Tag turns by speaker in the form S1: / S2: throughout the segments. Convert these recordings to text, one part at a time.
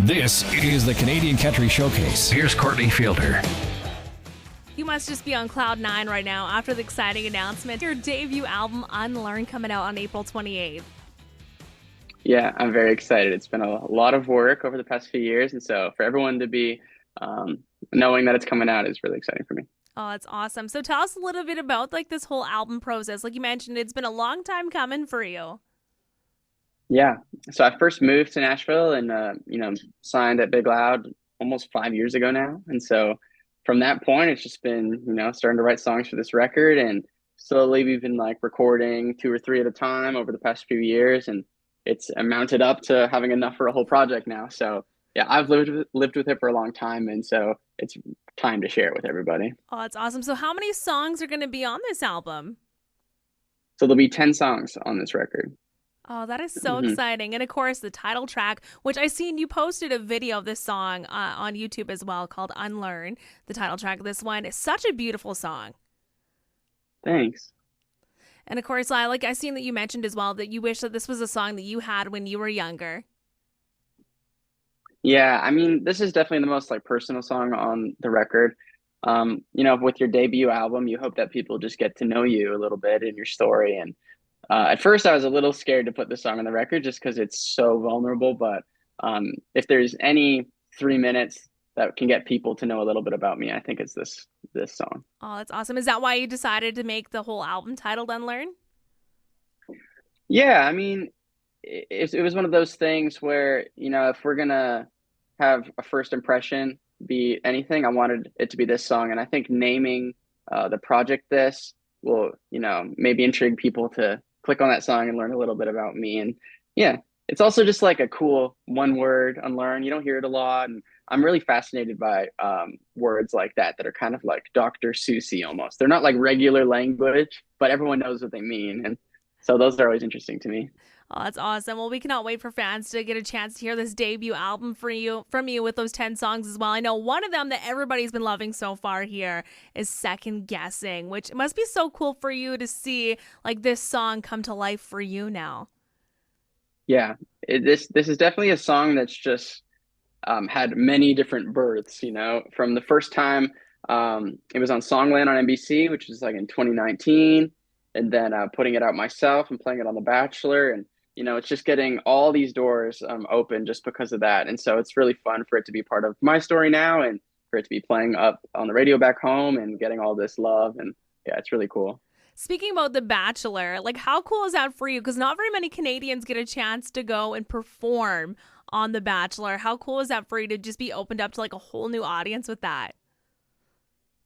S1: This is the Canadian Country Showcase. Here's Courtney Fielder.
S2: You must just be on cloud nine right now after the exciting announcement. Your debut album, Unlearn, coming out on April 28th.
S3: Yeah, I'm very excited. It's been a lot of work over the past few years. And so for everyone to be knowing that it's coming out is really exciting for me.
S2: Oh, that's awesome. So tell us a little bit about this whole album process. Like you mentioned, it's been a long time coming for you.
S3: Yeah. So I first moved to Nashville and, signed at Big Loud almost 5 years ago now. And so from that point, it's just been, starting to write songs for this record. And slowly we've been recording 2 or 3 at a time over the past few years. And it's amounted up to having enough for a whole project now. So yeah, I've lived with it for a long time. And so it's time to share it with everybody.
S2: Oh, that's awesome. So how many songs are going to be on this album?
S3: So there'll be 10 songs on this record.
S2: Oh, that is so exciting. And of course, the title track, which I seen you posted a video of this song on YouTube as well called Unlearn, the title track of this one. It's such a beautiful song.
S3: Thanks.
S2: And of course, I seen that you mentioned as well that you wish that this was a song that you had when you were younger.
S3: Yeah, I mean, this is definitely the most personal song on the record. With your debut album, you hope that people just get to know you a little bit in your story. And at first I was a little scared to put this song on the record just because it's so vulnerable. But if there's any 3 minutes that can get people to know a little bit about me, I think it's this song.
S2: Oh, that's awesome. Is that why you decided to make the whole album titled Unlearn?
S3: Yeah, I mean, it was one of those things where, if we're going to have a first impression be anything, I wanted it to be this song. And I think naming the project this will, maybe intrigue people to click on that song and learn a little bit about me. And yeah, it's also just a cool one word, unlearn. You don't hear it a lot. And I'm really fascinated by words like that are kind of like Dr. Seuss-y almost. They're not like regular language, but everyone knows what they mean. And so those are always interesting to me.
S2: Oh, that's awesome. Well, we cannot wait for fans to get a chance to hear this debut album from you with those 10 songs as well. I know one of them that everybody's been loving so far here is Second Guessing, which must be so cool for you to see this song come to life for you now.
S3: Yeah, this is definitely a song that's just had many different births, from the first time it was on Songland on NBC, which was in 2019, and then putting it out myself and playing it on The Bachelor. And it's just getting all these doors open just because of that. And so it's really fun for it to be part of my story now and for it to be playing up on the radio back home and getting all this love. And yeah, it's really cool.
S2: Speaking about The Bachelor, how cool is that for you? Because not very many Canadians get a chance to go and perform on The Bachelor. How cool is that for you to just be opened up to a whole new audience with that?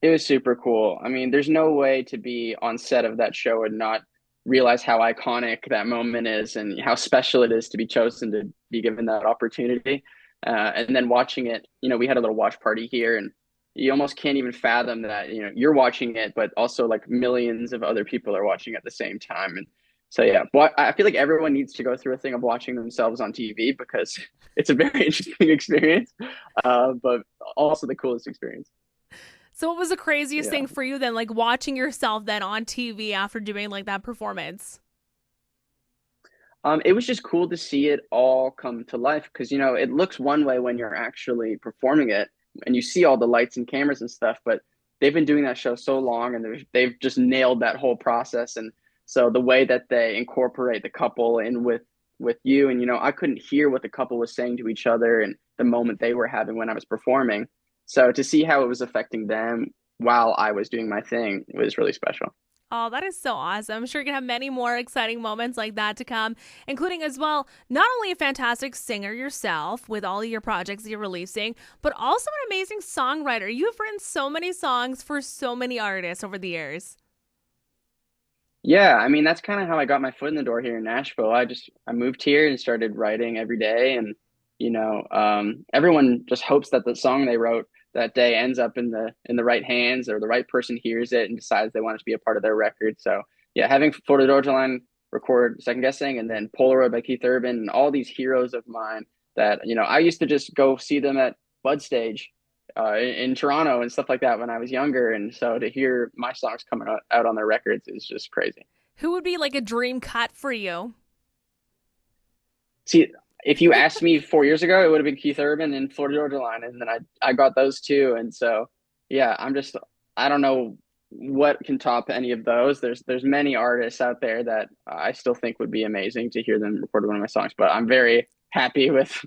S3: It was super cool. I mean, there's no way to be on set of that show and not realize how iconic that moment is and how special it is to be chosen to be given that opportunity. And then watching it, we had a little watch party here, and you almost can't even fathom that, you're watching it, but also millions of other people are watching at the same time. And so, yeah, I feel like everyone needs to go through a thing of watching themselves on TV because it's a very interesting experience, but also the coolest experience.
S2: So what was the craziest thing for you then, watching yourself then on TV after doing that performance?
S3: It was just cool to see it all come to life because, it looks one way when you're actually performing it and you see all the lights and cameras and stuff, but they've been doing that show so long and they've just nailed that whole process. And so the way that they incorporate the couple in with you, and, I couldn't hear what the couple was saying to each other and the moment they were having when I was performing. So to see how it was affecting them while I was doing my thing was really special.
S2: Oh, that is so awesome. I'm sure you're going to have many more exciting moments like that to come, including as well, not only a fantastic singer yourself with all of your projects that you're releasing, but also an amazing songwriter. You have written so many songs for so many artists over the years.
S3: Yeah, I mean, that's kind of how I got my foot in the door here in Nashville. I moved here and started writing every day. And, everyone just hopes that the song they wrote that day ends up in the right hands, or the right person hears it and decides they want it to be a part of their record. So yeah, having Florida Georgia Line record Second Guessing, and then Polaroid by Keith Urban, and all these heroes of mine that, I used to just go see them at Bud Stage in Toronto and stuff like that when I was younger. And so to hear my songs coming out on their records is just crazy.
S2: Who would be a dream cut for you?
S3: See, if you asked me 4 years ago, it would have been Keith Urban and Florida Georgia Line, and then I got those two, and so yeah, I don't know what can top any of those. There's many artists out there that I still think would be amazing to hear them record one of my songs, but I'm very happy with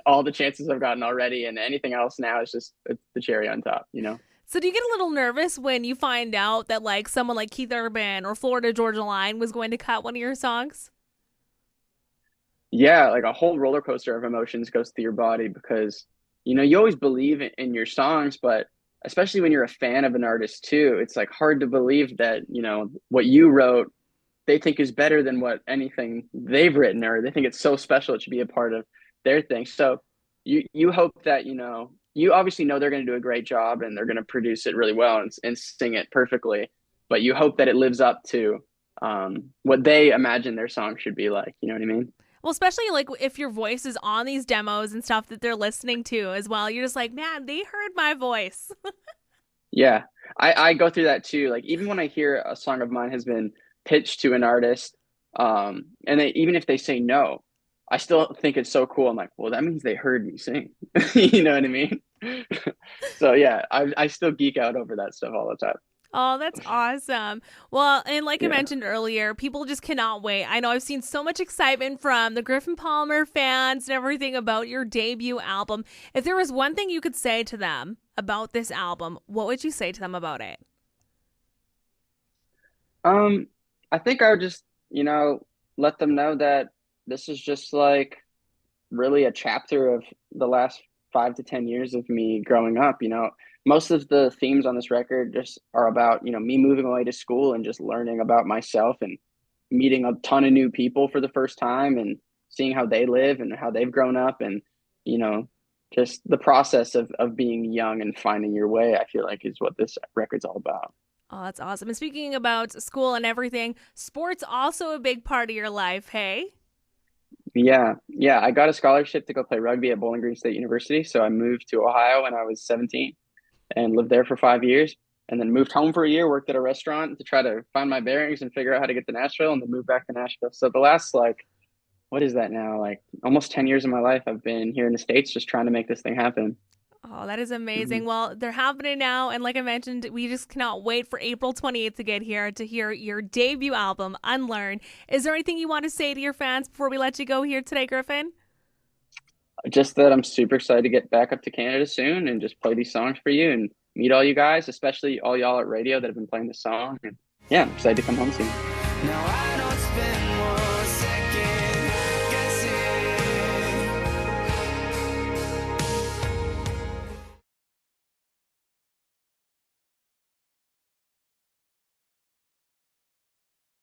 S3: all the chances I've gotten already, and anything else now is just it's the cherry on top, you know.
S2: So do you get a little nervous when you find out that like someone like Keith Urban or Florida Georgia Line was going to cut one of your songs?
S3: Yeah, like a whole roller coaster of emotions goes through your body because, you always believe in your songs, but especially when you're a fan of an artist too, it's like hard to believe that, what you wrote, they think is better than what anything they've written, or they think it's so special it should be a part of their thing. So you hope that, you obviously know they're going to do a great job and they're going to produce it really well and sing it perfectly, but you hope that it lives up to what they imagine their song should be like. You know what I mean?
S2: Well, especially like if your voice is on these demos and stuff that they're listening to as well, you're just like, man, they heard my voice.
S3: Yeah, I go through that too. Like even when I hear a song of mine has been pitched to an artist, and even if they say no, I still think it's so cool. I'm like, well, that means they heard me sing. You know what I mean? So yeah, I still geek out over that stuff all the time.
S2: Oh, that's awesome. Well, and like I
S3: Yeah.
S2: mentioned earlier, people just cannot wait. I know I've seen so much excitement from the Griffen Palmer fans and everything about your debut album. If there was one thing you could say to them about this album, what would you say to them about it?
S3: Um, I think I would just, let them know that this is just like really a chapter of the last 5 to 10 years of me growing up. Most of the themes on this record just are about, me moving away to school and just learning about myself and meeting a ton of new people for the first time and seeing how they live and how they've grown up and, you know, just the process of being young and finding your way, I feel like is what this record's all about.
S2: Oh, that's awesome. And speaking about school and everything, sports also a big part of your life, hey?
S3: Yeah, yeah. I got a scholarship to go play rugby at Bowling Green State University. So I moved to Ohio when I was 17 and lived there for 5 years. And then moved home for a year, worked at a restaurant to try to find my bearings and figure out how to get to Nashville and then moved back to Nashville. So the last, like, what is that now? Like almost 10 years of my life, I've been here in the States just trying to make this thing happen.
S2: Oh, that is
S3: Mhm.
S2: amazing. Well, they're happening now. And like I mentioned, we just cannot wait for April 28th to get here to hear your debut album, Unlearn. Is there anything you want to say to your fans before we let you go here today, Griffin?
S3: Just that I'm super excited to get back up to Canada soon and just play these songs for you and meet all you guys, especially all y'all at radio that have been playing this song. And yeah, I'm excited to come home soon.
S4: Now I